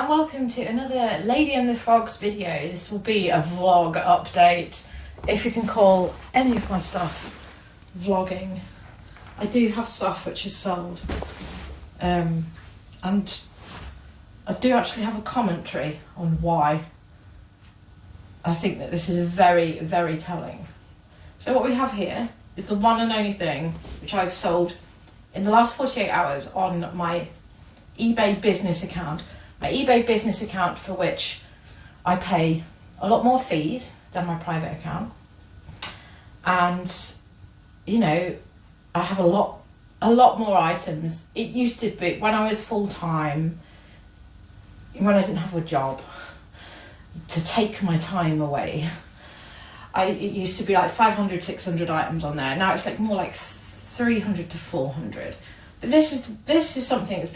and welcome to another Lady and the Frogs video. This will be a vlog update, if you can call any of my stuff vlogging. I do have stuff which is sold, and I do actually have a commentary on why I think that this is very, very telling. So what we have here is the one and only thing which I've sold in the last 48 hours on my eBay business account. My eBay business account, for which I pay a lot more fees than my private account. And, you know, I have a lot more items. It used to be, when I was full-time, when I didn't have a job, to take my time away, it used to be like 500, 600 items on there. Now it's like more like 300 to 400. But this is something this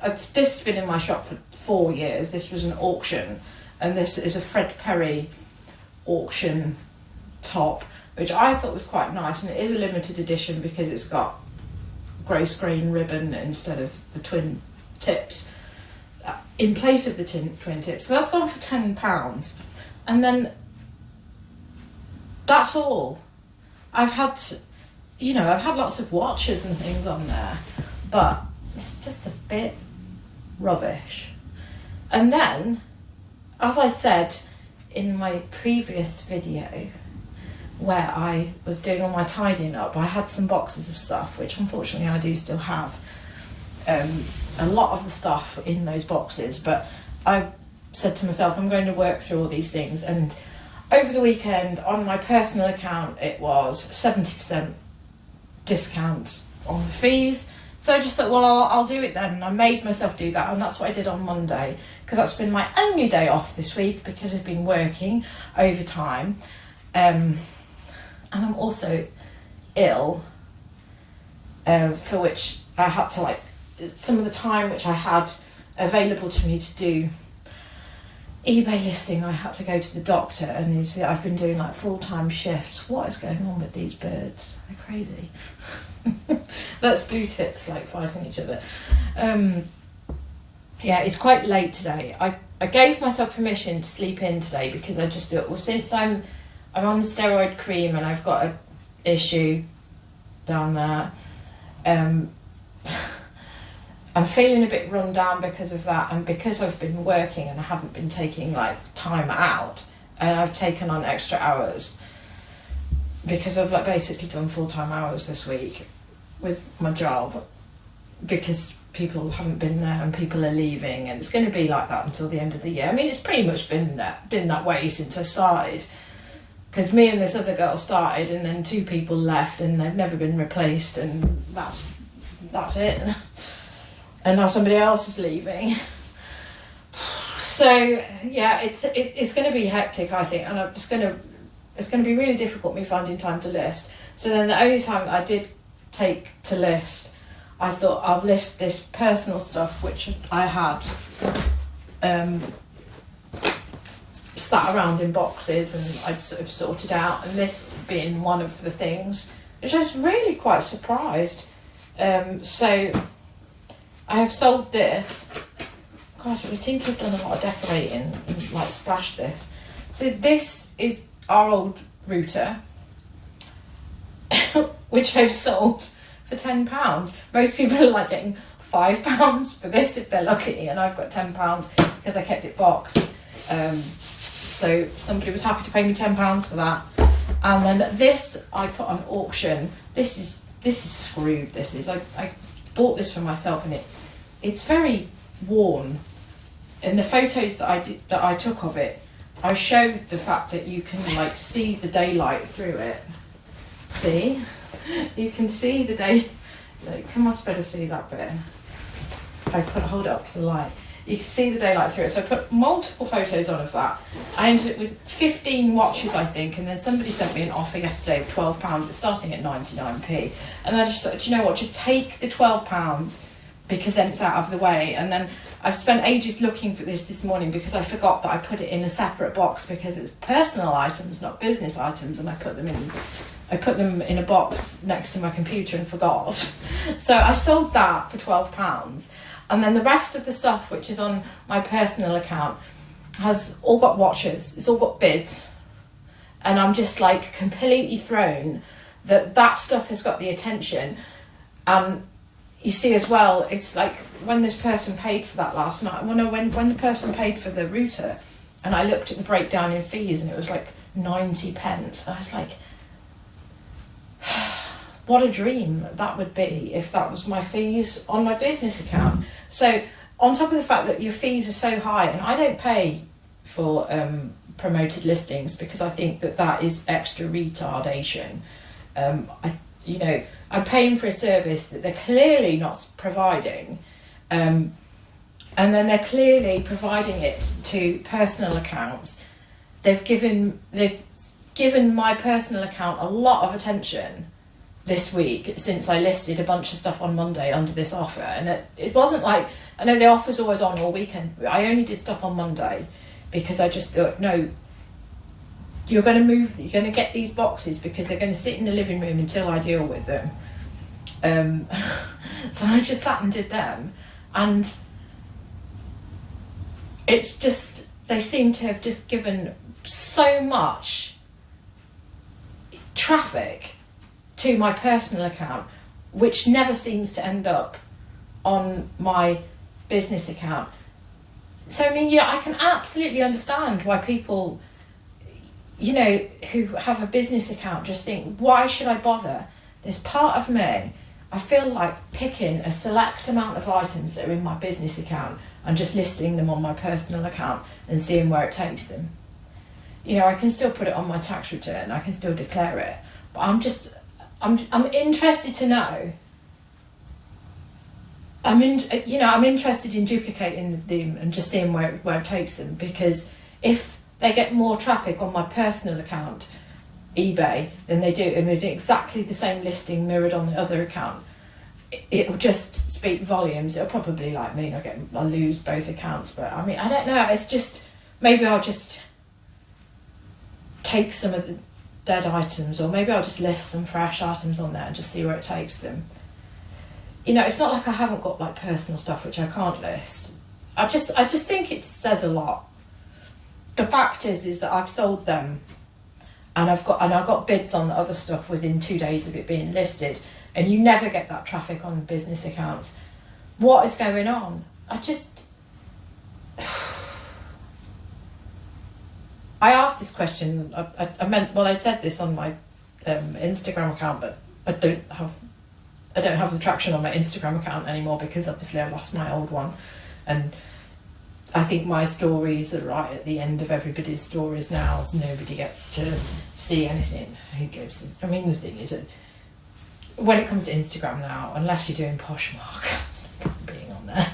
has been in my shop for 4 years. This was an auction, and this is a Fred Perry auction top, which I thought was quite nice, and it is a limited edition because it's got gross grain ribbon instead of the twin tips, in place of the twin tips. So that's gone for £10, and then that's all. I've had lots of watches and things on there, but it's just a bit rubbish. And then, as I said in my previous video, where I was doing all my tidying up, I had some boxes of stuff, which unfortunately I do still have. A lot of the stuff in those boxes, but I said to myself, I'm going to work through all these things. And over the weekend, on my personal account, it was 70% discount on the fees. So I just thought, well, I'll do it then. And I made myself do that, and that's what I did on Monday, because that's been my only day off this week because I've been working overtime. And I'm also ill, for which I had to, some of the time which I had available to me to do eBay listing, I had to go to the doctor, and you see I've been doing full-time shifts. What is going on with these birds? They're crazy. That's blue tits fighting each other. Yeah, it's quite late today. I gave myself permission to sleep in today because I just thought, well, since I'm on steroid cream and I've got an issue down there, I'm feeling a bit run down because of that, and because I've been working and I haven't been taking time out, and I've taken on extra hours because I've basically done full-time hours this week with my job, because people haven't been there and people are leaving, and it's going to be like that until the end of the year. I mean, it's pretty much been that way since I started, because me and this other girl started, and then 2 people left, and they've never been replaced, and that's it. And now somebody else is leaving. So yeah, it's going to be hectic, I think, and it's going to be really difficult me finding time to list. So then the only time I did take to list, I thought I'll list this personal stuff which I had sat around in boxes and I'd sort of sorted out, and this being one of the things, which I was really quite surprised. So I have sold this. Gosh, we seem to have done a lot of decorating and splashed this. So this is our old router, which I've sold for £10. Most people are getting £5 for this if they're lucky, and I've got £10 because I kept it boxed. So somebody was happy to pay me £10 for that. And then this I put on auction. This is screwed. This is I bought this for myself, and it's very worn. In the photos that I took of it, I showed the fact that you can see the daylight through it. See, you can see the day. Can much better see that bit. If I hold it up to the light, you can see the daylight through it. So I put multiple photos on of that. I ended up with 15 watches, I think, and then somebody sent me an offer yesterday of £12, it's starting at 99p. And I just thought, do you know what, just take the £12, because then it's out of the way. And then I've spent ages looking for this morning, because I forgot that I put it in a separate box because it's personal items, not business items, and I put them in a box next to my computer and forgot. So I sold that for £12. And then the rest of the stuff, which is on my personal account, has all got watches, it's all got bids. And I'm just like completely thrown that stuff has got the attention. You see as well, it's like when this person paid for that last night, when the person paid for the router, and I looked at the breakdown in fees and it was like 90 pence. I was like, what a dream that would be if that was my fees on my business account. So on top of the fact that your fees are so high, and I don't pay for promoted listings because I think that is extra retardation. I'm paying for a service that they're clearly not providing, and then they're clearly providing it to personal accounts. They've given my personal account a lot of attention this week since I listed a bunch of stuff on Monday under this offer, and it wasn't like, I know the offer's always on all weekend, but I only did stuff on Monday because I just thought, no, you're going to get these boxes because they're going to sit in the living room until I deal with them. So I just sat and did them, and it's just, they seem to have just given so much traffic to my personal account, which never seems to end up on my business account. So I mean, yeah, I can absolutely understand why people, who have a business account just think, why should I bother? There's part of me, I feel like picking a select amount of items that are in my business account and just listing them on my personal account and seeing where it takes them. I can still put it on my tax return, I can still declare it, but I'm interested to know. I'm interested in duplicating them and just seeing where it takes them, because if they get more traffic on my personal account, eBay, than they do, and they're doing exactly the same listing mirrored on the other account, it will just speak volumes. It'll probably mean I'll lose both accounts, but I mean, I don't know. It's just, maybe I'll just take some of the dead items, or maybe I'll just list some fresh items on there and just see where it takes them. It's not like I haven't got personal stuff which I can't list. I just think it says a lot. The fact is that I've sold them, and I got bids on the other stuff within 2 days of it being listed, and you never get that traffic on business accounts. What is going on? I asked this question. I said this on my Instagram account, but I don't have the traction on my Instagram account anymore because obviously I lost my old one, and I think my stories are right at the end of everybody's stories now. Nobody gets to see anything. Who gives? I mean, the thing is that when it comes to Instagram now, unless you're doing Poshmark, it's no point being on there.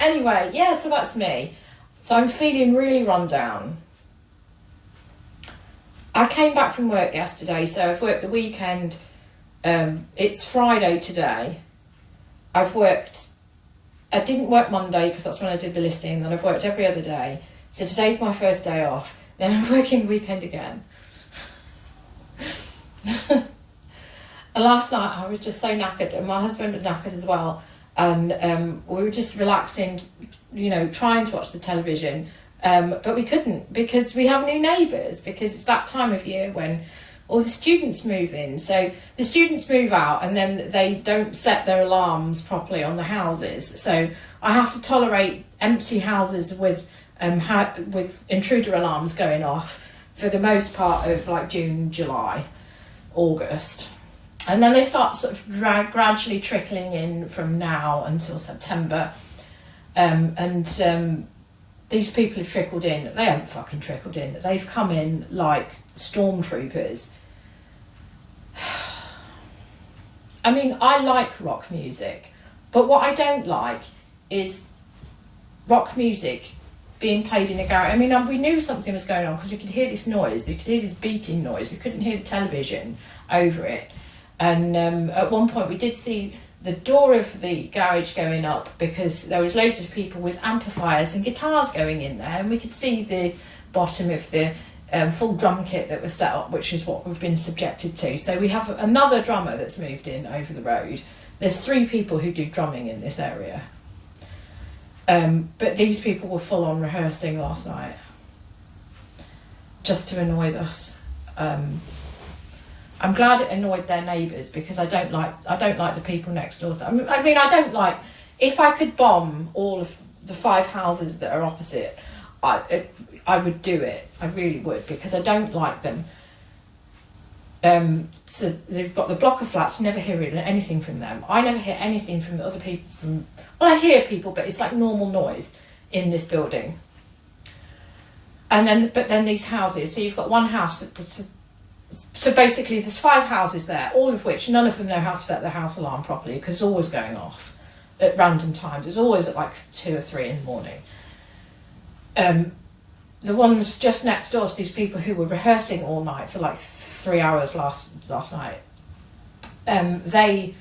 Anyway, yeah, so that's me. So I'm feeling really run down. I came back from work yesterday, so I've worked the weekend. It's Friday today. I didn't work Monday because that's when I did the listing, then I've worked every other day. So today's my first day off, then I'm working the weekend again. And last night I was just so knackered, and my husband was knackered as well, and we were just relaxing, trying to watch the television, but we couldn't because we have new neighbours, because it's that time of year when all the students move in. So the students move out and then they don't set their alarms properly on the houses. So I have to tolerate empty houses with intruder alarms going off for the most part of June, July, August. And then they start sort of gradually trickling in from now until September. These people have trickled in. They haven't fucking trickled in. They've come in like stormtroopers. I mean, I like rock music, but what I don't like is rock music being played in a garage. I mean, we knew something was going on because we could hear this noise. We could hear this beating noise. We couldn't hear the television over it. And at one point we did see the door of the garage going up because there was loads of people with amplifiers and guitars going in there, and we could see the bottom of the full drum kit that was set up, which is what we've been subjected to. So we have another drummer that's moved in over the road, There's 3 people who do drumming in this area. But these people were full on rehearsing last night, just to annoy us. I'm glad it annoyed their neighbours, because I don't like the people next door. I mean, I don't like, if I could bomb all of the 5 houses that are opposite, I would do it. I really would, because I don't like them. So they've got the block of flats. You never hear anything from them. I never hear anything from the other people. Well, I hear people, but it's like normal noise in this building. But then these houses. So you've got one house. So basically, there's 5 houses there, all of which none of them know how to set their house alarm properly, because it's always going off at random times. It's always at like 2 or 3 in the morning. The ones just next door to these people who were rehearsing all night for like 3 hours last night, they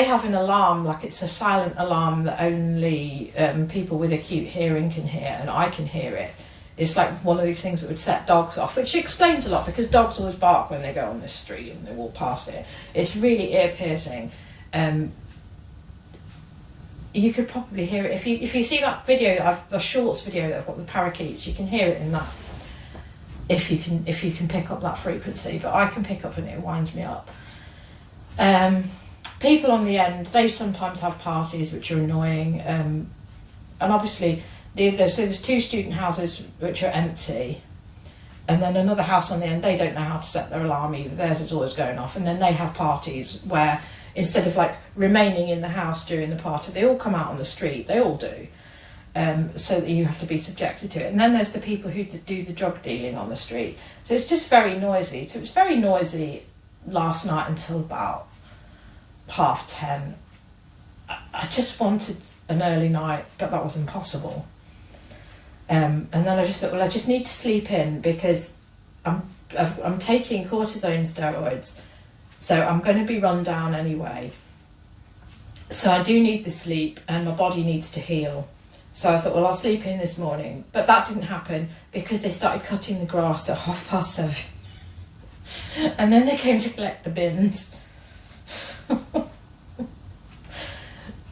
have an alarm, like it's a silent alarm that only people with acute hearing can hear, and I can hear it. It's like one of these things that would set dogs off, which explains a lot, because dogs always bark when they go on this street and they walk past it. It's really ear-piercing. You could probably hear it if you see that video, the shorts video that I've got with the parakeets. You can hear it in that, if you can pick up that frequency. But I can pick up, and it winds me up. People on the end, they sometimes have parties which are annoying, and obviously there's 2 student houses which are empty, and then another house on the end, they don't know how to set their alarm either. Theirs is always going off, and then they have parties where, instead of like remaining in the house during the party, they all come out on the street. They all do, so that you have to be subjected to it. And then there's the people who do the drug dealing on the street. So it's just very noisy. So it was very noisy last night until about 10:30. I just wanted an early night, but that was impossible. And then I just thought, well, I just need to sleep in, because I'm taking cortisone steroids. So I'm going to be run down anyway. So I do need the sleep, and my body needs to heal. So I thought, well, I'll sleep in this morning. But that didn't happen, because they started cutting the grass at 7:30. And then they came to collect the bins.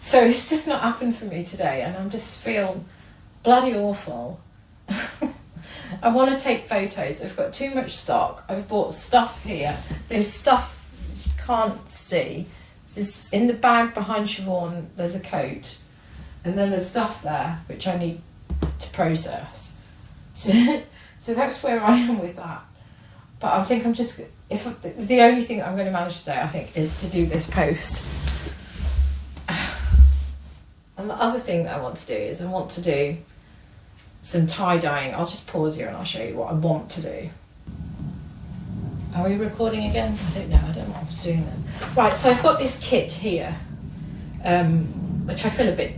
So it's just not happened for me today, and I just feel bloody awful. I want to take photos. I've got too much stock. I've bought stuff here. There's stuff you can't see. This in the bag behind Siobhan, there's a coat, and then there's stuff there which I need to process. So that's where I am with that. But I think the only thing I'm going to manage today, I think, is to do this post. And the other thing that I want to do is I want to do some tie-dyeing. I'll just pause here and I'll show you what I want to do. Are we recording again? I don't know. I don't know what I was doing then. Right, so I've got this kit here, which I feel a bit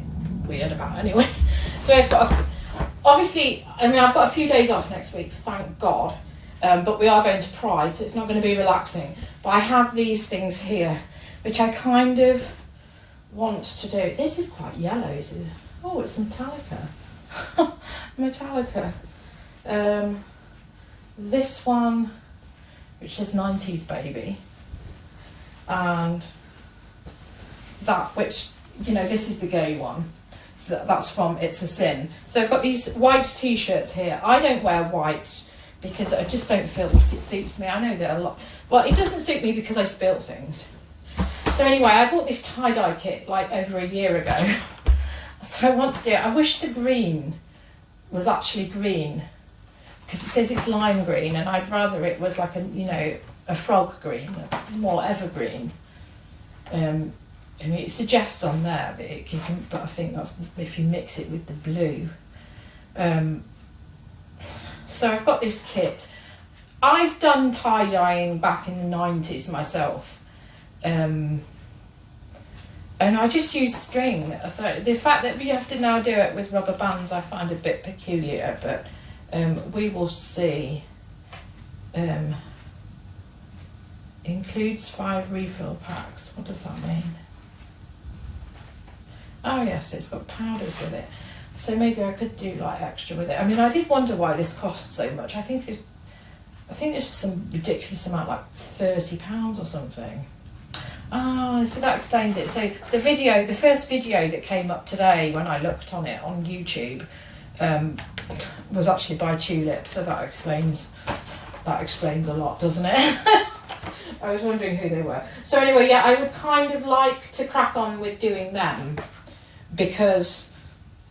weird about anyway. So I've got, I've got a few days off next week, thank God. But we are going to Pride, so it's not going to be relaxing. But I have these things here, which I kind of want to do. This is quite yellow, is it? Oh, it's Metallica. Metallica. This one, which says 90s Baby. And that, which, this is the gay one. So that's from It's a Sin. So I've got these white t-shirts here. I don't wear white because I just don't feel like it suits me. I know that a lot. Well, it doesn't suit me because I spill things. So anyway, I bought this tie-dye kit like over a year ago. So I want to do it. I wish the green was actually green, because it says it's lime green, and I'd rather it was like a frog green, more evergreen. It suggests on there that it can, but I think that's if you mix it with the blue. So I've got this kit. I've done tie-dyeing back in the 90s myself. And I just use string. So the fact that we have to now do it with rubber bands, I find a bit peculiar, but we will see. Includes 5 refill packs. What does that mean? Oh yes, it's got powders with it. So maybe I could do like extra with it. I did wonder why this cost so much. I think I think it's just some ridiculous amount, like £30 or something. Oh, so that explains it. So the first video that came up today when I looked on it on YouTube was actually by Tulip, so that explains a lot, doesn't it? I was wondering who they were. So anyway, yeah, I would kind of like to crack on with doing them, because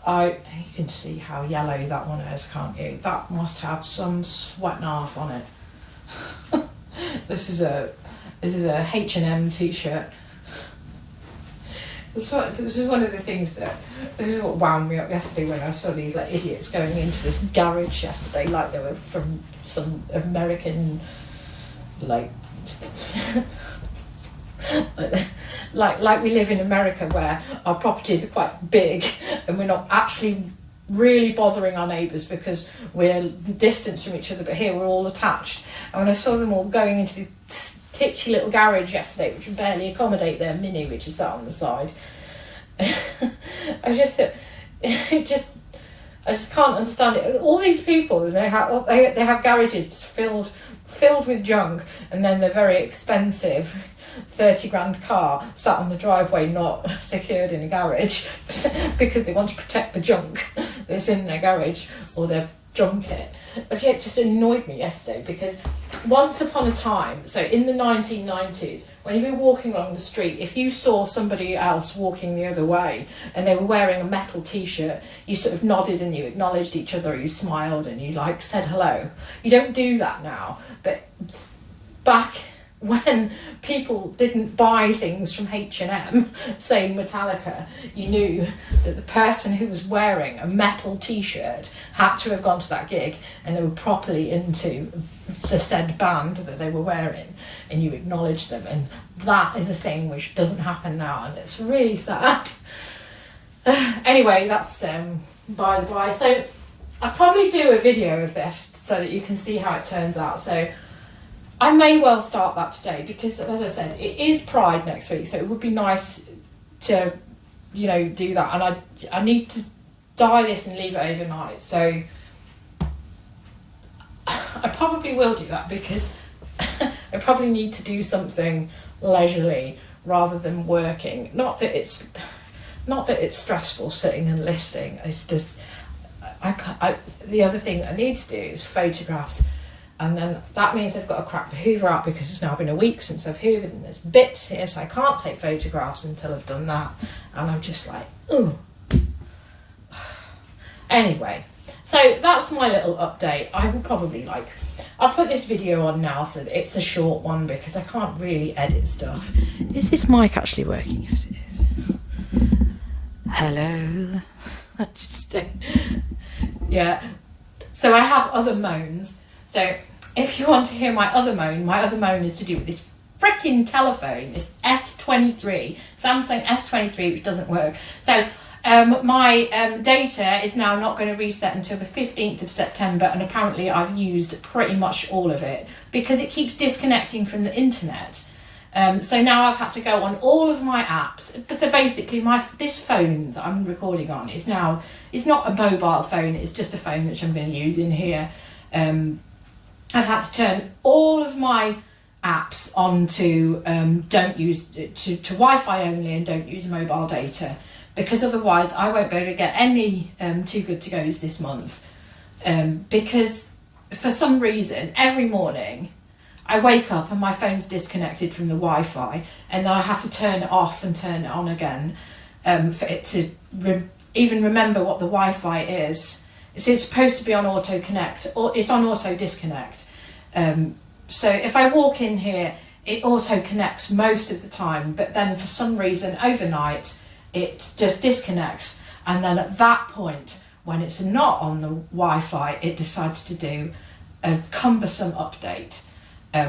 you can see how yellow that one is, can't you? That must have some sweat and a half on it. This is a H&M t-shirt. This is one of the things this is what wound me up yesterday when I saw these like idiots going into this garage yesterday, like they were from some American, like like we live in America where our properties are quite big and we're not actually really bothering our neighbours because we're distanced from each other, but here we're all attached. And when I saw them all going into the titchy little garage yesterday, which would barely accommodate their Mini, which is sat on the side, I just can't understand it. All these people, they have garages just filled with junk, and then their very expensive 30 grand car sat on the driveway, not secured in a garage, because they want to protect the junk that's in their garage or their drum kit. But yeah, it just annoyed me yesterday, because once upon a time, so in the 1990s, when you were walking along the street, if you saw somebody else walking the other way and they were wearing a metal t-shirt, you sort of nodded and you acknowledged each other, or you smiled and you like said hello. You don't do that now, but back when people didn't buy things from H&M, saying Metallica, you knew that the person who was wearing a metal t-shirt had to have gone to that gig and they were properly into the said band that they were wearing, and you acknowledged them. And that is a thing which doesn't happen now, and it's really sad. Anyway, that's by the by. So I'll probably do a video of this so that you can see how it turns out. So I may well start that today, because as I said, it is Pride next week, so it would be nice to, do that. And I need to dye this and leave it overnight. So I probably will do that, because I probably need to do something leisurely rather than working. Not that it's stressful sitting and listing. It's just the other thing I need to do is photographs. And then that means I've got to crack the Hoover out, because it's now been a week since I've hoovered and there's bits here, so I can't take photographs until I've done that. And I'm just like, ugh. Anyway, so that's my little update. I will probably I'll put this video on now so that it's a short one, because I can't really edit stuff. Is this mic actually working? Yes, it is. Hello. Yeah. So I have other moans. So if you want to hear my other moan is to do with this freaking telephone, this S23, Samsung S23, which doesn't work. So my data is now not going to reset until the 15th of September, and apparently I've used pretty much all of it, because it keeps disconnecting from the internet. So now I've had to go on all of my apps. So basically this phone that I'm recording on is not a mobile phone, it's just a phone which I'm going to use in here. I've had to turn all of my apps onto to Wi-Fi only, and don't use mobile data, because otherwise I won't be able to get any Too Good To Go's this month, because for some reason every morning I wake up and my phone's disconnected from the Wi-Fi, and then I have to turn it off and turn it on again for it to even remember what the Wi-Fi is. So it's supposed to be on auto connect, or it's on auto disconnect. So if I walk in here, it auto connects most of the time, but then for some reason overnight it just disconnects, and then at that point, when it's not on the Wi-Fi, it decides to do a cumbersome update,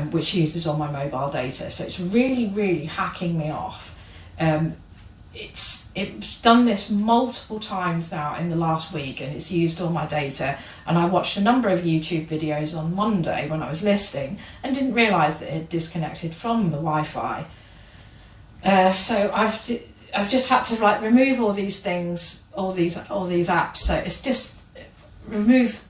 which uses all my mobile data. So it's really, really hacking me off. It's done this multiple times now in the last week, and it's used all my data. And I watched a number of YouTube videos on Monday when I was listing, and didn't realise that it had disconnected from the Wi-Fi. So I've just had to remove all these things, all these apps. So it's just remove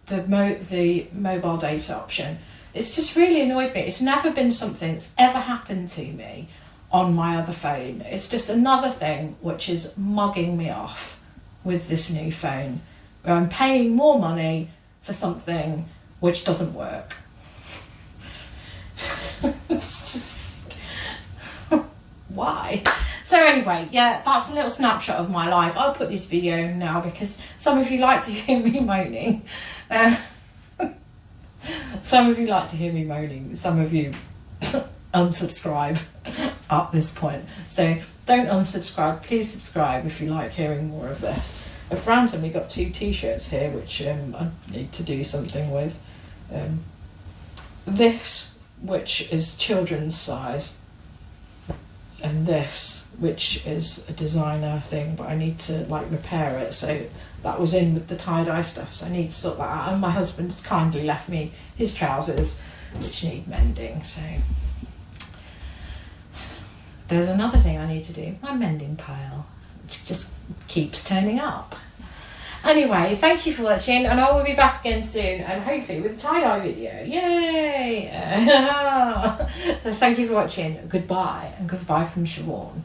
the mobile data option. It's just really annoyed me. It's never been something that's ever happened to me on my other phone. It's just another thing which is mugging me off with this new phone, where I'm paying more money for something which doesn't work. It's just... why? So anyway, yeah, that's a little snapshot of my life. I'll put this video in now because some of you like to hear me moaning. Some of you like to hear me moaning. Some of you unsubscribe at this point. So don't unsubscribe. Please subscribe if you like hearing more of this. I've randomly got 2 t-shirts here which I need to do something with. This, which is children's size, and this, which is a designer thing, but I need to like repair it. So that was in with the tie-dye stuff, so I need to sort that out. And my husband's kindly left me his trousers, which need mending. So there's another thing I need to do, my mending pile, which just keeps turning up. Anyway, thank you for watching, and I will be back again soon, and hopefully with a tie-dye video. Yay! Thank you for watching. Goodbye, and goodbye from Siobhan.